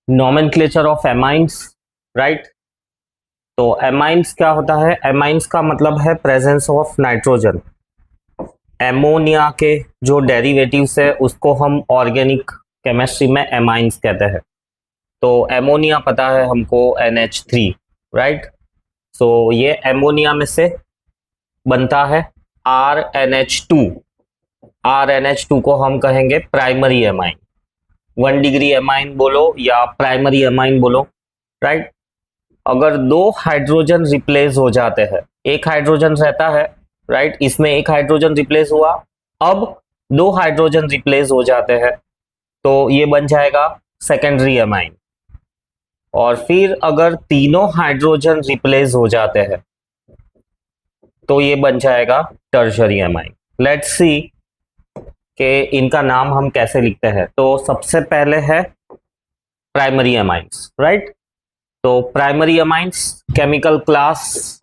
Nomenclature of amines, right. तो amines क्या होता है? एमाइंस का मतलब है प्रेजेंस ऑफ नाइट्रोजन। एमोनिया के जो डेरिवेटिव्स है उसको हम ऑर्गेनिक केमिस्ट्री में एमाइंस कहते हैं। तो एमोनिया पता है हमको NH3, राइट। सो ये एमोनिया में से बनता है RNH2। RNH2 को हम कहेंगे प्राइमरी एमाइन। 1 डिग्री एमाइन बोलो या प्राइमरी एमाइन बोलो, राइट। अगर दो हाइड्रोजन रिप्लेस हो जाते हैं, एक हाइड्रोजन रहता है, राइट, इसमें एक हाइड्रोजन रिप्लेस हुआ, अब दो हाइड्रोजन रिप्लेस हो जाते हैं, तो ये बन जाएगा सेकेंडरी एमाइन। और फिर अगर तीनों हाइड्रोजन रिप्लेस हो जाते हैं तो ये बन जाएगा टर्शरी एमाइन। लेट्स सी कि इनका नाम हम कैसे लिखते हैं। तो सबसे पहले है प्राइमरी एमाइंस, राइट। तो primary amines chemical class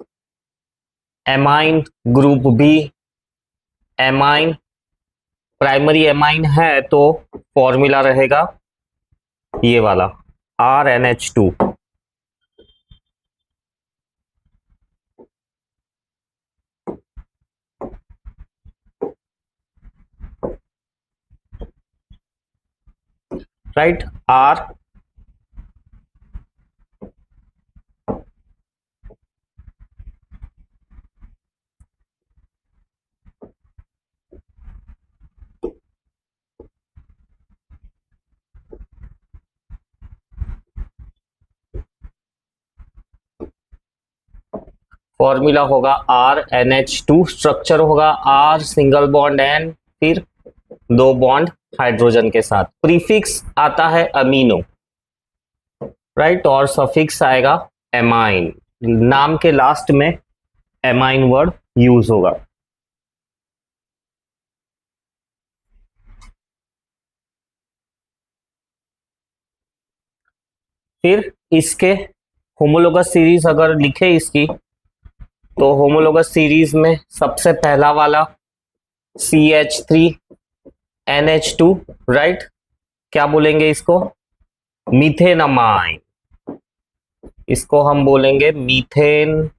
amine, group B amine. Primary amine है तो फॉर्मूला रहेगा ये वाला RNH2। राइट, R फॉर्मूला होगा RNH2, स्ट्रक्चर होगा R सिंगल बॉन्ड N, फिर दो बॉन्ड हाइड्रोजन के साथ। प्रीफिक्स आता है अमीनो, राइट, और सफिक्स आएगा एमाइन। नाम के लास्ट में एमाइन वर्ड यूज होगा। फिर इसके होमोलोगस सीरीज अगर लिखे इसकी, तो होमोलोगस सीरीज में सबसे पहला वाला CH3NH2, राइट। क्या बोलेंगे इसको? मीथेनमाइन। इसको हम बोलेंगे मीथेन,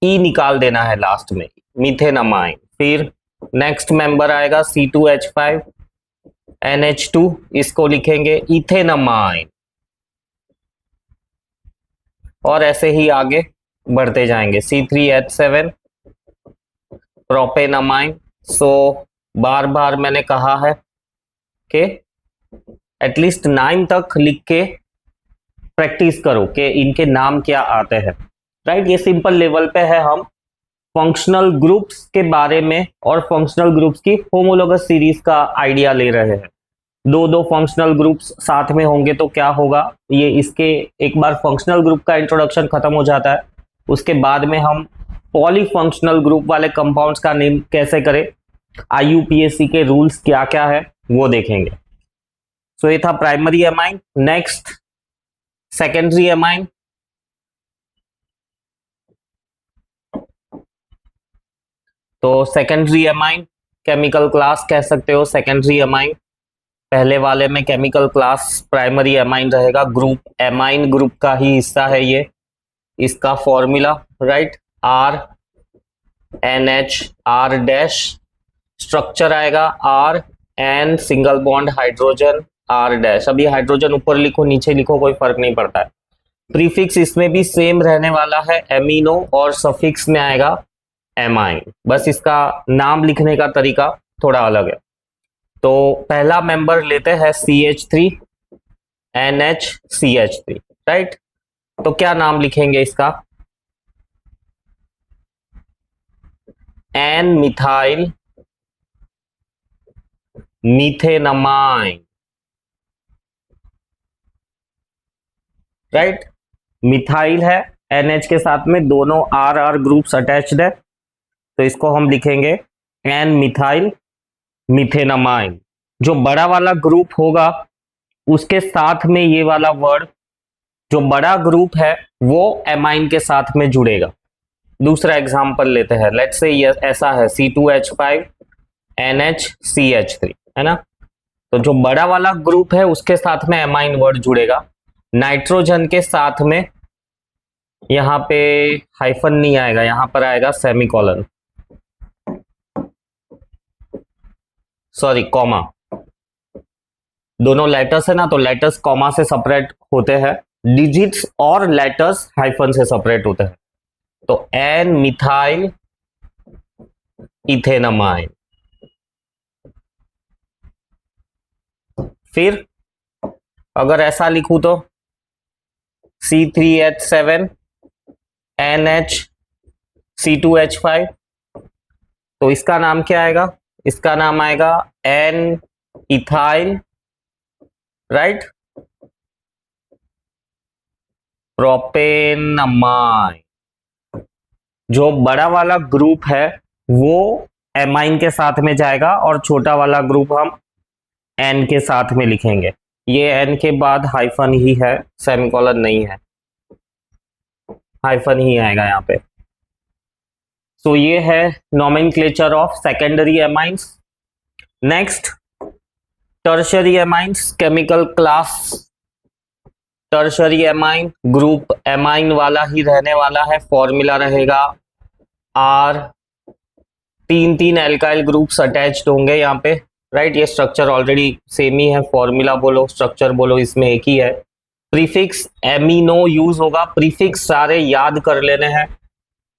ई निकाल देना है लास्ट में, मीथेनमाइन। फिर नेक्स्ट मेंबर आएगा C2H5NH2, इसको लिखेंगे इथेनमाइन। और ऐसे ही आगे बढ़ते जाएंगे। C3H7 प्रोपेनमाइन। सो बार बार मैंने कहा है कि एटलीस्ट 9 तक लिख के प्रैक्टिस करो कि इनके नाम क्या आते हैं, राइट। ये सिंपल लेवल पे है, हम फंक्शनल ग्रुप्स के बारे में और फंक्शनल ग्रुप्स की होमोलोगस सीरीज का आइडिया ले रहे हैं। दो दो फंक्शनल ग्रुप्स साथ में होंगे तो क्या होगा, ये इसके एक बार फंक्शनल ग्रुप का इंट्रोडक्शन खत्म हो जाता है, उसके बाद में हम पॉलीफंक्शनल ग्रुप वाले कंपाउंड्स का नेम कैसे करें, IUPAC के रूल्स क्या क्या है वो देखेंगे। सो ये था primary amine. Next secondary amine. तो सेकेंडरी एमाइन केमिकल क्लास कह सकते हो सेकेंडरी एमाइन। पहले वाले में केमिकल क्लास प्राइमरी एमाइन रहेगा, ग्रुप एमाइन ग्रुप का ही हिस्सा है ये। इसका formula, right, RNH R structure आएगा RN single bond hydrogen R-। अभी हाइड्रोजन ऊपर लिखो नीचे लिखो कोई फर्क नहीं पड़ता है। प्रीफिक्स इसमें भी सेम रहने वाला है एमिनो, और सफिक्स में आएगा एमाइन, बस इसका नाम लिखने का तरीका थोड़ा अलग है। तो पहला मेंबर लेते हैं CH3NH CH3, राइट। तो क्या नाम लिखेंगे इसका? N methyl methanamine, right. Methyl है, NH के साथ में दोनों R ग्रुप्स अटैच्ड है, तो इसको हम लिखेंगे एन मिथाइल मीथेनमाइन। जो बड़ा वाला ग्रुप होगा उसके साथ में ये वाला वर्ड, जो बड़ा ग्रुप है वो एमाइन के साथ में जुड़ेगा। दूसरा एग्जांपल लेते हैं, लेट्स से ये ऐसा है C2H5NH CH3, है ना। तो जो बड़ा वाला ग्रुप है उसके साथ में एमाइन वर्ड जुड़ेगा, नाइट्रोजन के साथ में यहां पे हाइफन नहीं आएगा, यहां पर आएगा सेमीकोलन, सॉरी कॉमा। दोनों लेटर्स है ना, तो लेटर्स कॉमा से सेपरेट होते हैं, डिजिट्स और लेटर्स हाइफन से सेपरेट होते हैं। तो एन मिथाइल इथेनमाइन। फिर अगर ऐसा लिखूं तो C3H7 NH C2H5, तो इसका नाम क्या आएगा? इसका नाम आएगा एन इथाइल, राइट, प्रोपेनमाइन। जो बड़ा वाला ग्रुप है वो एमाइन के साथ में जाएगा और छोटा वाला ग्रुप हम एन के साथ में लिखेंगे। ये एन के बाद हाइफन ही है, सेमीकोलन नहीं है, हाइफन ही आएगा यहाँ पे। सो ये है nomenclature of secondary amines. Next, tertiary amines, chemical class. Tertiary amine group amine वाला ही रहने वाला है, फॉर्मूला रहेगा आर, तीन तीन एल्काइल ग्रुप्स अटैच्ड होंगे यहाँ पे, राइट। ये स्ट्रक्चर ऑलरेडी सेम ही है, फॉर्मूला बोलो स्ट्रक्चर बोलो इसमें एक ही है। प्रीफिक्स एमिनो यूज होगा, प्रीफिक्स सारे याद कर लेने हैं,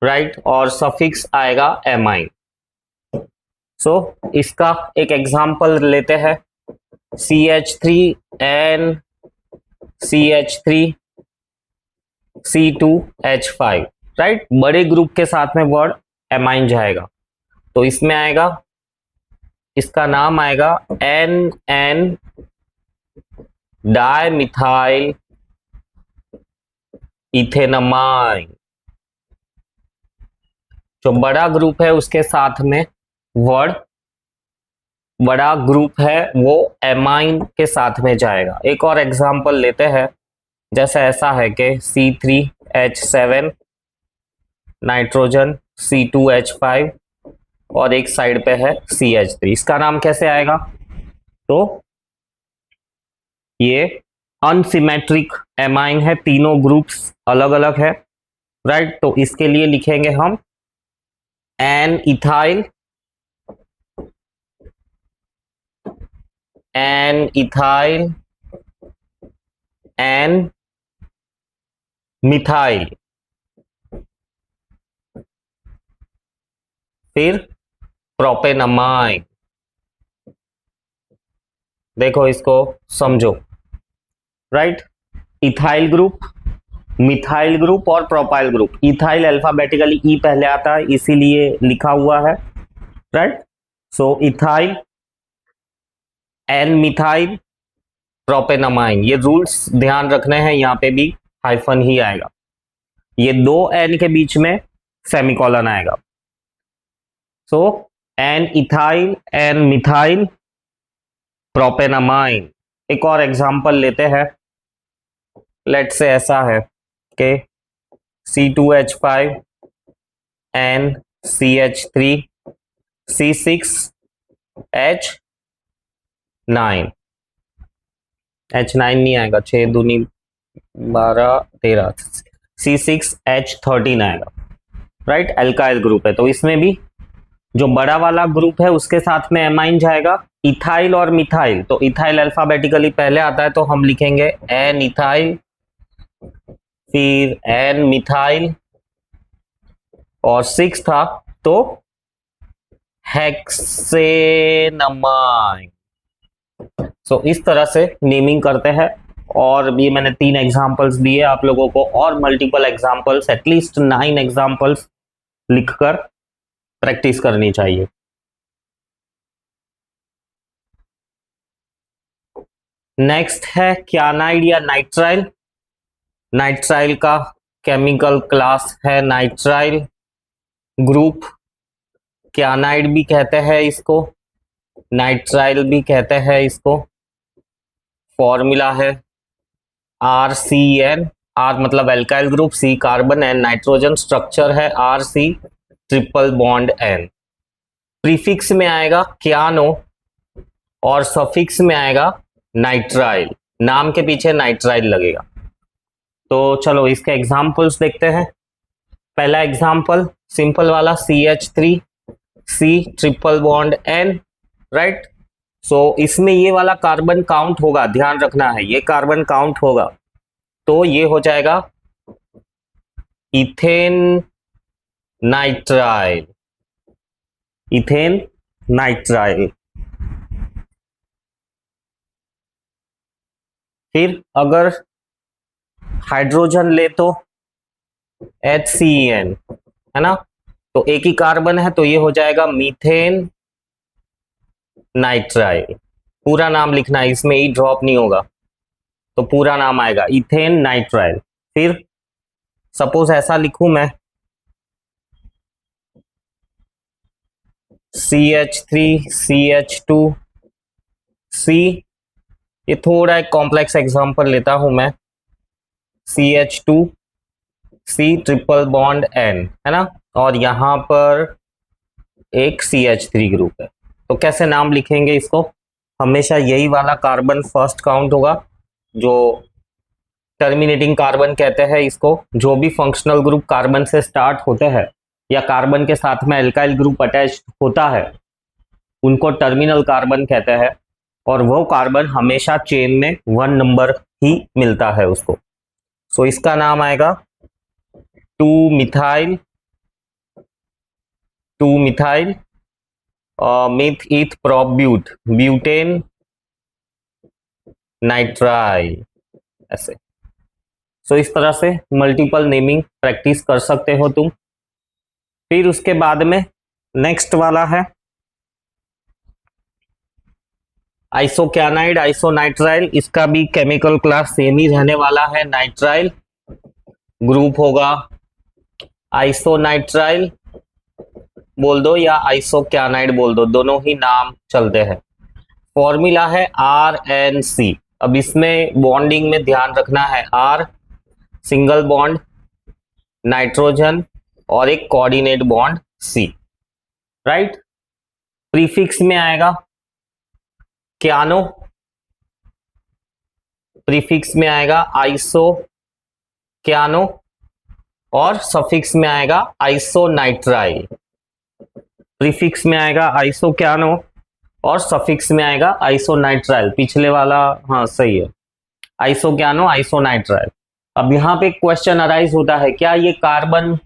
राइट, और सफिक्स आएगा एमाइन। सो इसका एक एग्जांपल लेते हैं, CH3N CH3 C2H5, राइट। बड़े ग्रुप के साथ में वर्ड एमाइन जाएगा, तो इसमें आएगा, इसका नाम आएगा NN डाइमिथाइल इथेनमाइन। जो बड़ा ग्रुप है उसके साथ में वर्ड, बड़ा ग्रुप है वो एमाइन के साथ में जाएगा। एक और एग्जांपल लेते हैं, जैसे ऐसा है कि C3H7 नाइट्रोजन C2H5 और एक साइड पे है CH3, इसका नाम कैसे आएगा? तो ये अनसिमेट्रिक एमाइन है, तीनों ग्रुप्स अलग अलग है, राइट। तो इसके लिए लिखेंगे हम N ethyl, N ethyl, N methyl, फिर प्रोपेनमाइन। देखो इसको समझो, right. Ethyl group, methyl group और propyl group. Ethyl alphabetically E पहले आता है इसीलिए लिखा हुआ है, right. So ethyl, N methyl, propanamine, ये रूल्स ध्यान रखने हैं, यहाँ पे भी हाइफन ही आएगा, ये दो एन के बीच में सेमीकोलन आएगा। सो एन इथाइल, एन मिथाइल, प्रोपेनमाइन। एक और एग्जांपल लेते हैं, लेट से ऐसा है कि C2H5 N CH3 C6H9, H9 नहीं आएगा, 6 दूनी 12 13, C6H13 आएगा, राइट। एल्काइल ग्रुप है, तो इसमें भी जो बड़ा वाला ग्रुप है उसके साथ में एमाइन जाएगा, इथाइल और मिथाइल। तो इथाइल अल्फाबेटिकली पहले आता है तो हम लिखेंगे एन इथाइल, फिर एन मिथाइल, और 6 था तो हेक्सेनमाइन। सो इस तरह से नेमिंग करते हैं, और भी मैंने 3 एग्जांपल्स दिए आप लोगों को, और मल्टीपल एग्जांपल्स, एटलीस्ट 9 एग्जांपल्स लिखकर प्रैक्टिस करनी चाहिए। नेक्स्ट है क्यानाइड या नाइट्राइल। नाइट्राइल का केमिकल क्लास है नाइट्राइल ग्रुप, क्यानाइड भी कहते हैं इसको, नाइट्राइल भी कहते हैं इसको। फॉर्मूला है RCN, R मतलब alkyl group, C carbon, N nitrogen, structure है RC triple bond N। Prefix में आएगा क्यानो, और सफिक्स में आएगा नाइट्राइल, नाम के पीछे नाइट्राइल लगेगा। तो चलो इसके एग्जाम्पल्स देखते हैं। पहला एग्जाम्पल सिंपल वाला CH3C triple bond N, right. So इसमें ये वाला कार्बन काउंट होगा, ध्यान रखना है, ये कार्बन काउंट होगा, तो ये हो जाएगा इथेन नाइट्राइल, इथेन नाइट्राइल। फिर अगर हाइड्रोजन ले तो HCN, है ना, तो एक ही कार्बन है तो ये हो जाएगा मीथेन नाइट्राइल। पूरा नाम लिखना है, इसमें ई ड्रॉप नहीं होगा, तो पूरा नाम आएगा इथेन नाइट्राइल। फिर सपोज ऐसा लिखूं मैं CH3CH2C, ये थोड़ा एक कॉम्प्लेक्स एग्जांपल लेता हूं मैं, CH2C ट्रिपल बॉन्ड N, है ना, और यहां पर एक CH3 ग्रुप है। तो कैसे नाम लिखेंगे इसको? हमेशा यही वाला कार्बन फर्स्ट काउंट होगा, जो टर्मिनेटिंग कार्बन कहते हैं इसको। जो भी फंक्शनल ग्रुप कार्बन से स्टार्ट होते हैं या कार्बन के साथ में एल्काइल ग्रुप अटैच होता है, उनको टर्मिनल कार्बन कहते हैं, और वो कार्बन हमेशा चेन में 1 नंबर ही मिलता है उसको। सो इसका नाम आएगा 2 मिथाइल मिथ ईथ प्रोब्यूट ब्यूटेन नाइट्राइल, ऐसे। सो इस तरह से मल्टीपल नेमिंग प्रैक्टिस कर सकते हो तुम। फिर उसके बाद में नेक्स्ट वाला है आइसोक्यानाइड आइसोनाइट्राइल। इसका भी केमिकल क्लास सेम ही रहने वाला है, नाइट्राइल ग्रुप होगा, आइसोनाइट्राइल बोल दो या आइसोक्यानाइड बोल दो, दोनों ही नाम चलते हैं। फॉर्मूला है RNC। अब इसमें बॉन्डिंग में ध्यान रखना है, R सिंगल बॉन्ड नाइट्रोजन और एक coordinate bond C, right. Prefix में आएगा क्यानो, प्रीफिक्स में आएगा आइसो क्यानो, और सफिक्स में आएगा आइसोनाइट्राइल। प्रीफिक्स में आएगा आइसोक्यानो और सफिक्स में आएगा आइसोनाइट्राइल। पिछले वाला हाँ सही है, आइसोक्यानो आइसोनाइट्राइल। अब यहाँ पे क्वेश्चन अराइज होता है, क्या ये कार्बन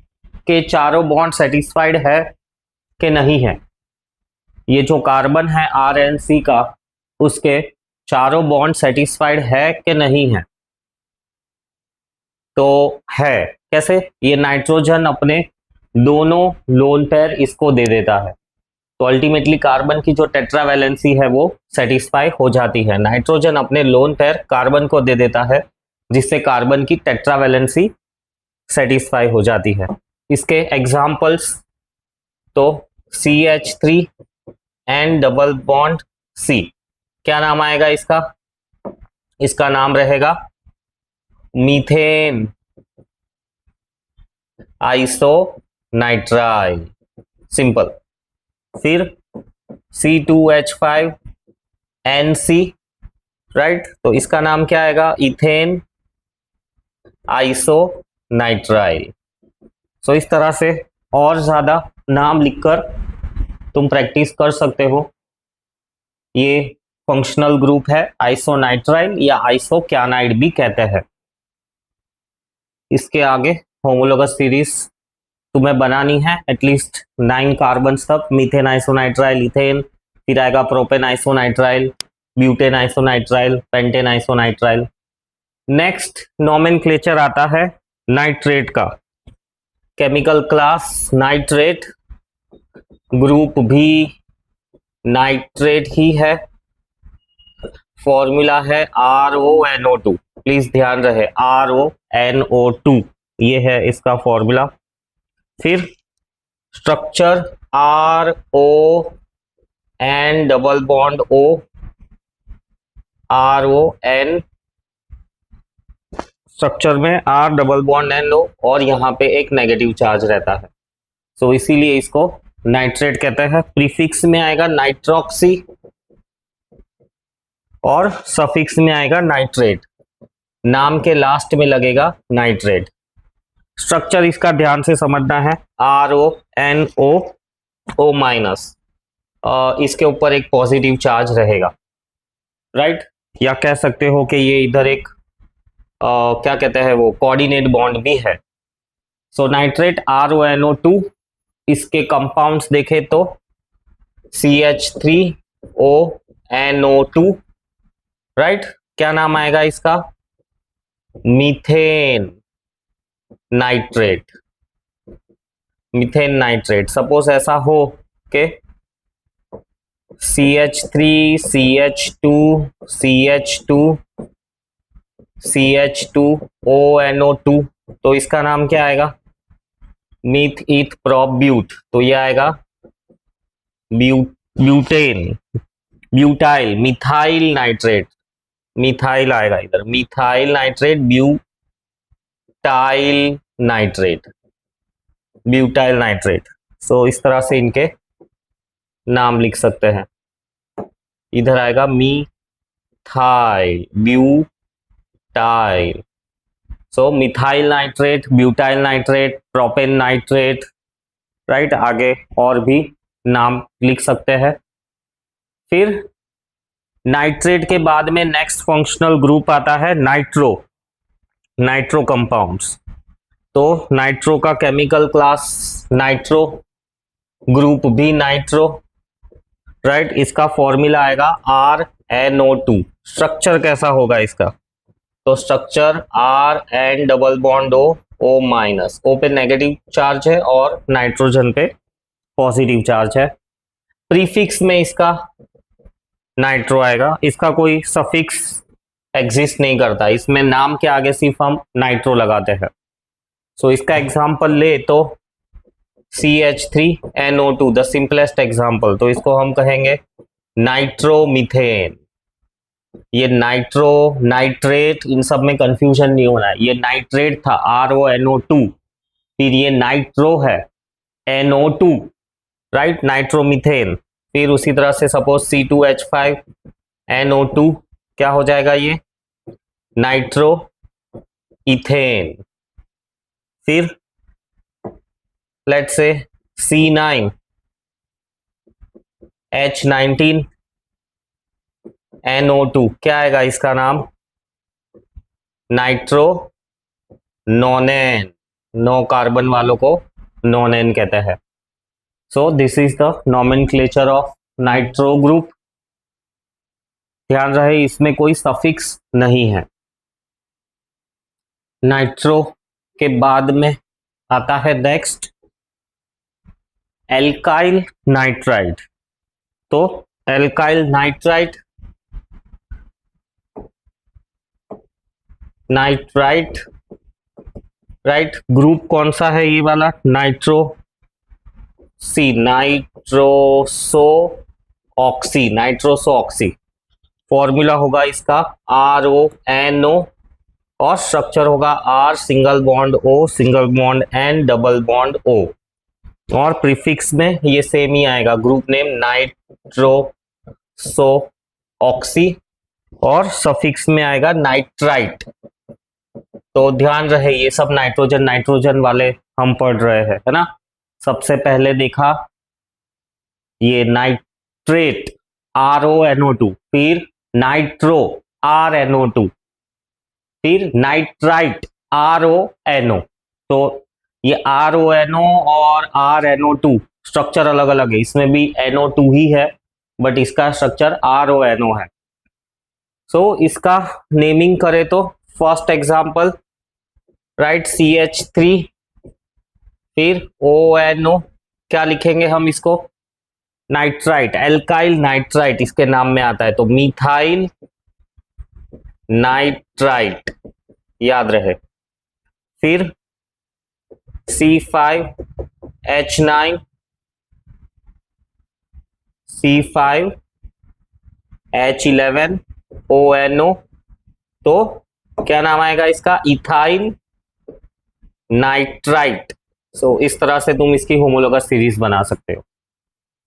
के चारों बॉन्ड सेटिस्फाइड है कि नहीं है? ये जो कार्बन है RNC का, उसके चारों बॉन्ड सेटिस्फाइड है कि नहीं है? तो है। कैसे? ये नाइट्रोजन अपने दोनों लोन पेयर इसको दे देता है, तो अल्टीमेटली कार्बन की जो टेट्रावैलेंसी है वो सेटिस्फाई हो जाती है। नाइट्रोजन अपने लोन पेयर कार्बन को दे देता है, जिससे कार्बन की टेट्रावैलेंसी सेटिस्फाई हो जाती है। इसके एग्जाम्पल्स तो CH3 and double bond C, क्या नाम आएगा इसका? इसका नाम रहेगा मीथेन आइसोनाइट्राइल, सिंपल। फिर C2H5NC, राइट, तो इसका नाम क्या आएगा? इथेन आइसोनाइट्राइल। सो इस तरह से और ज्यादा नाम लिखकर तुम प्रैक्टिस कर सकते हो। ये फंक्शनल ग्रुप है आइसोनाइट्राइल या आइसोक्यानाइड भी कहते हैं। इसके आगे होमोलोगस सीरीज तुम्हें बनानी है, एटलीस्ट 9 कार्बन तक, मीथेन आइसोनाइट्राइल, इथेन, फिर आएगा propane isonitrile, butane isonitrile, pentane isonitrile. Next nomenclature आता है नाइट्रेट का। केमिकल क्लास नाइट्रेट, ग्रुप भी नाइट्रेट ही है, फॉर्मूला है RONO2। प्लीज ध्यान रहे, RONO2 ये है इसका फॉर्मूला। फिर structure RON double bond O, RON structure में R डबल बॉन्ड NO, और यहाँ पे एक नेगेटिव चार्ज रहता है, सो इसीलिए इसको नाइट्रेट कहते हैं। प्रीफिक्स में आएगा नाइट्रोक्सी, और सफिक्स में आएगा नाइट्रेट, नाम के लास्ट में लगेगा नाइट्रेट। स्ट्रक्चर इसका ध्यान से समझना है, RONO माइनस, इसके ऊपर एक पॉजिटिव चार्ज रहेगा, राइट। या कह सकते हो कि ये इधर एक क्या कहते हैं वो कोऑर्डिनेट बॉन्ड भी है। सो नाइट्रेट RONO2, इसके कंपाउंड्स देखें तो CH3ONO2, राइट। क्या नाम आएगा इसका? Methane nitrate. Methane nitrate. Suppose ऐसा हो कि CH3 CH2 CH2 CH2ONO2, तो इसका नाम क्या आएगा? मीथ ईथ प्रोप ब्यूट, तो ये आएगा butane, butyl, methyl nitrate, methyl आएगा इधर, methyl nitrate, butyl nitrate, butyl nitrate. So इस तरह से इनके नाम लिख सकते हैं। इधर आएगा methyl, butyl. So methyl nitrate, butyl nitrate, propane nitrate, right. आगे और भी नाम लिख सकते हैं। फिर नाइट्रेट के बाद में नेक्स्ट फंक्शनल ग्रुप आता है नाइट्रो, नाइट्रो कंपाउंड्स। तो नाइट्रो का केमिकल क्लास नाइट्रो, ग्रुप भी नाइट्रो, राइट। इसका फॉर्मूला आएगा RNO2। स्ट्रक्चर कैसा होगा इसका? तो structure RN double bond O minus, O पे नेगेटिव चार्ज है और नाइट्रोजन पे पॉजिटिव चार्ज है। प्रीफिक्स में इसका नाइट्रो आएगा, इसका कोई सफिक्स एग्जिस्ट नहीं करता, इसमें नाम के आगे सिर्फ हम नाइट्रो लगाते हैं। सो इसका एग्जांपल ले तो CH3NO2, द सिंपलेस्ट एग्जांपल, तो इसको हम कहेंगे नाइट्रोमीथेन। ये नाइट्रो नाइट्रेट इन सब में कंफ्यूजन नहीं होना है, ये नाइट्रेट था RONO2, फिर ये नाइट्रो है NO2, राइट, नाइट्रोमीथेन। फिर उसी तरह से सपोज C2H5NO2 क्या हो जाएगा? ये नाइट्रो इथेन। फिर लेट्स से C9H19NO2, क्या आएगा इसका नाम? नाइट्रो नोनेन, नो कार्बन वालों को नोनेन कहते हैं। So this is the nomenclature of nitro group. ध्यान रहे इसमें कोई सफिक्स नहीं है। नाइट्रो के बाद में आता है नेक्स्ट एल्काइल नाइट्राइड। तो alkyl nitride, nitrite, right, group कौन सा है ये वाला? Nitroso, nitroso oxy, nitroso oxy. Formula होगा इसका RONO और स्ट्रक्चर होगा R single bond O single bond N double bond O, और प्रीफिक्स में ये सेम ही आएगा, ग्रुप नेम नाइट्रोसो ऑक्सी, और सफिक्स में आएगा नाइट्राइट। तो ध्यान रहे ये सब नाइट्रोजन नाइट्रोजन वाले हम पढ़ रहे हैं, है ना। सबसे पहले देखा ये नाइट्रेट RONO2, फिर नाइट्रो RNO2, फिर नाइट्राइट RONO। तो ये RONO और RNO2 स्ट्रक्चर अलग अलग है, इसमें भी NO2 ही है बट इसका स्ट्रक्चर RONO है। सो इसका नेमिंग करें तो फर्स्ट एग्जांपल, राइट, CH3, फिर ONO, क्या लिखेंगे हम इसको? नाइट्राइट, एल्काइल नाइट्राइट इसके नाम में आता है, तो मिथाइल नाइट्राइट, याद रहे। फिर C5H9 C5H11ONO, तो क्या नाम आएगा इसका? Ethyl nitrite. सो इस तरह से तुम इसकी होमोलोगस सीरीज बना सकते हो।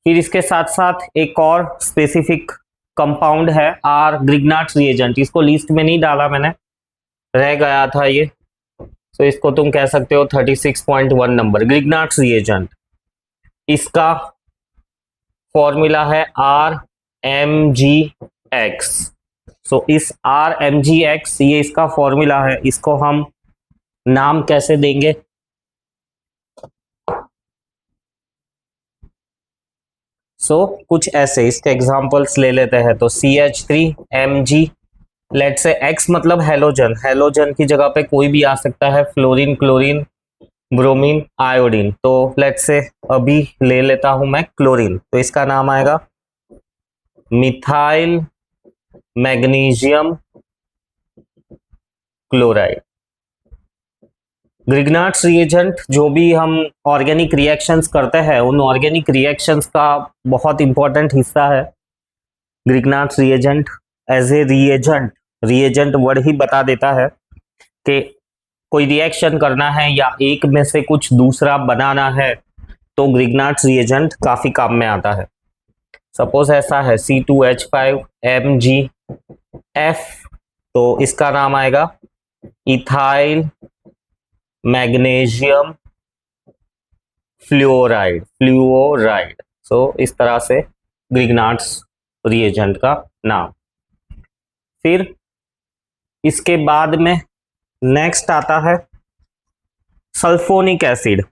फिर इसके साथ साथ एक और स्पेसिफिक कंपाउंड है आर ग्रिग्नार्ड्स रिएजेंट, इसको लिस्ट में नहीं डाला मैंने, रह गया था ये, तो इसको तुम कह सकते हो 36.1 नंबर ग्रिग्नार्ड्स रिएजेंट। इसका फॉर्मूला है RMgX। सो इस RMgX ये इसका फॉर्मूला है, इसको हम नाम कैसे देंगे? कुछ ऐसे इसके एग्जांपल्स ले लेते हैं। तो CH3Mg, लेट से X मतलब हेलोजन, हेलोजन की जगह पे कोई भी आ सकता है, फ्लोरीन, क्लोरीन, ब्रोमीन, आयोडीन। तो लेट से अभी ले लेता हूं मैं क्लोरीन, तो इसका नाम आएगा methyl magnesium chloride. Grignard's reagent जो भी हम ऑर्गेनिक रिएक्शंस करते हैं, उन ऑर्गेनिक रिएक्शंस का बहुत इंपॉर्टेंट हिस्सा है Grignard's reagent. As a reagent, reagent word ही बता देता है कि कोई रिएक्शन करना है या एक में से कुछ दूसरा बनाना है, तो ग्रिग्नार्ड्स रिएजेंट काफी काम में आता है। सपोज ऐसा है C2H5MgF, तो इसका नाम आएगा इथाइल मैग्नीशियम फ्लोराइड, फ्लोराइड। सो इस तरह से ग्रिग्नार्ड्स रिएजेंट का नाम। फिर इसके बाद में नेक्स्ट आता है sulphonic acid.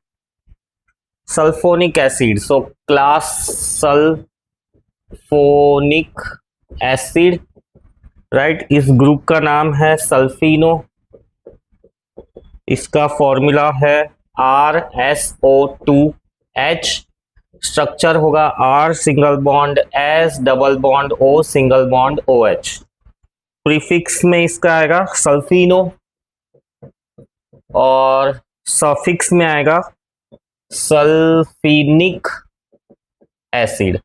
Sulphonic acid, so class sulphonic acid, right. इस ग्रुप का नाम है सल्फिनो, इसका फॉर्मूला है RSO2H, स्ट्रक्चर होगा R single bond S double bond O single bond OH। Prefix में इसका आएगा सल्फिनो और सफिक्स में आएगा सल्फिनिक एसिड,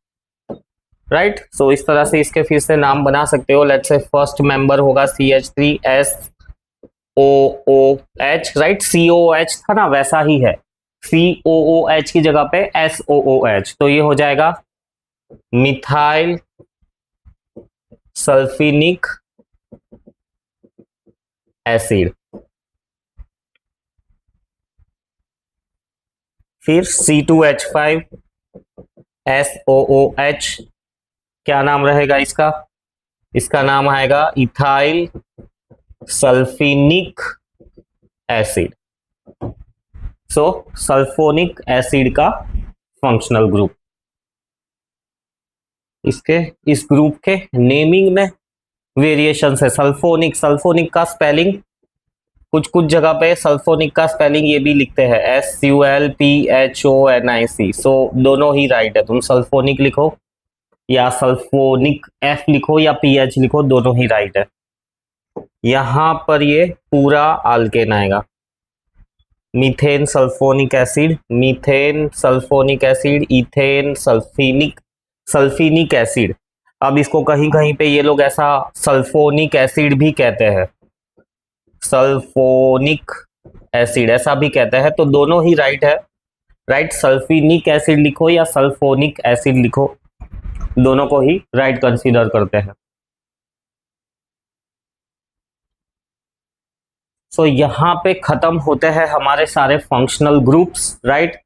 राइट। सो इस तरह से इसके फिर से नाम बना सकते हो। लेट्स से फर्स्ट मेंबर होगा CH3SOOH, राइट। COOH था ना, वैसा ही है, COOH की जगह पे SOOH, तो ये हो जाएगा मिथाइल सल्फिनिक एसिड। फिर C2H5SOOH, क्या नाम रहेगा इसका? इसका नाम आएगा इथाइल सल्फिनिक एसिड। सो सल्फोनिक एसिड का फंक्शनल ग्रुप। इसके इस ग्रुप के नेमिंग में वेरिएशन है। सल्फोनिक, सल्फोनिक का स्पेलिंग कुछ कुछ जगह पे सल्फोनिक का स्पेलिंग ये भी लिखते हैं SULPHONIC। सो दोनों ही राइट है, तुम सल्फोनिक लिखो या सल्फोनिक F लिखो या PH लिखो, दोनों ही राइट है। यहां पर ये पूरा आल्केन आएगा, methane sulphonic acid, methane sulphonic acid, ethane sulphinic acid. अब इसको कहीं कहीं पे ये लोग ऐसा सल्फोनिक एसिड भी कहते हैं, सल्फोनिक एसिड ऐसा भी कहते हैं, तो दोनों ही राइट है, राइट। सल्फिनिक एसिड लिखो या सल्फोनिक एसिड लिखो, दोनों को ही राइट कंसीडर करते हैं। सो यहां पे खत्म होते हैं हमारे सारे फंक्शनल ग्रुप्स, राइट।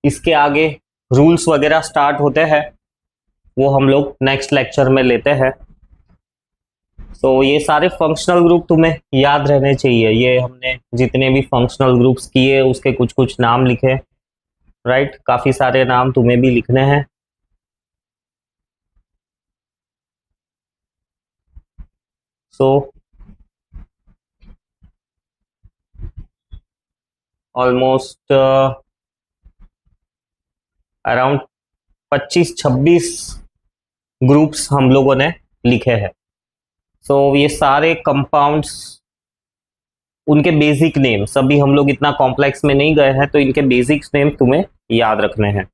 इसके आगे रूल्स वगैरह स्टार्ट होते हैं, वो हम लोग नेक्स्ट लेक्चर में लेते हैं। तो ये सारे फंक्शनल ग्रुप तुम्हें याद रहने चाहिए। ये हमने जितने भी फंक्शनल ग्रुप्स किए उसके कुछ कुछ नाम लिखे, राइट। काफी सारे नाम तुम्हें भी लिखने हैं। सो ऑलमोस्ट अराउंड 25-26 ग्रुप्स हम लोगों ने लिखे हैं। सो ये सारे कंपाउंड्स, उनके बेसिक नेम्स, अभी हम लोग इतना कॉम्प्लेक्स में नहीं गए हैं, तो इनके बेसिक नेम तुम्हें याद रखने हैं।